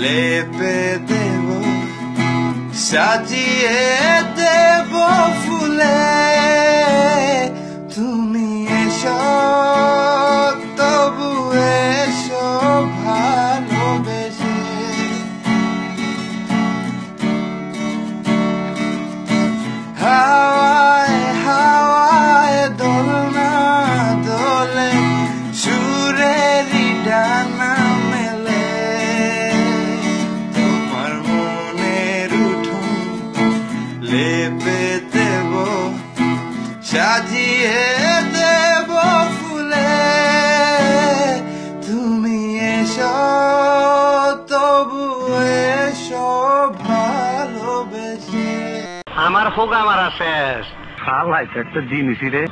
লেপে দেব সাজিয়ে দেব ফুলে তুমি এসো তবু এসো ভালোবেসে হাওয়ায় হাওয়ায় দোলনা দোলে সুরেরই ডানা মেলে তোমার মনের উঠোন লেপে দেব সাজিয়ে দেব ফুলে তুমি এসো তবু এসো ভালোবেসে আমার হোক আমার শেষ খালাই একটা জিনিস রে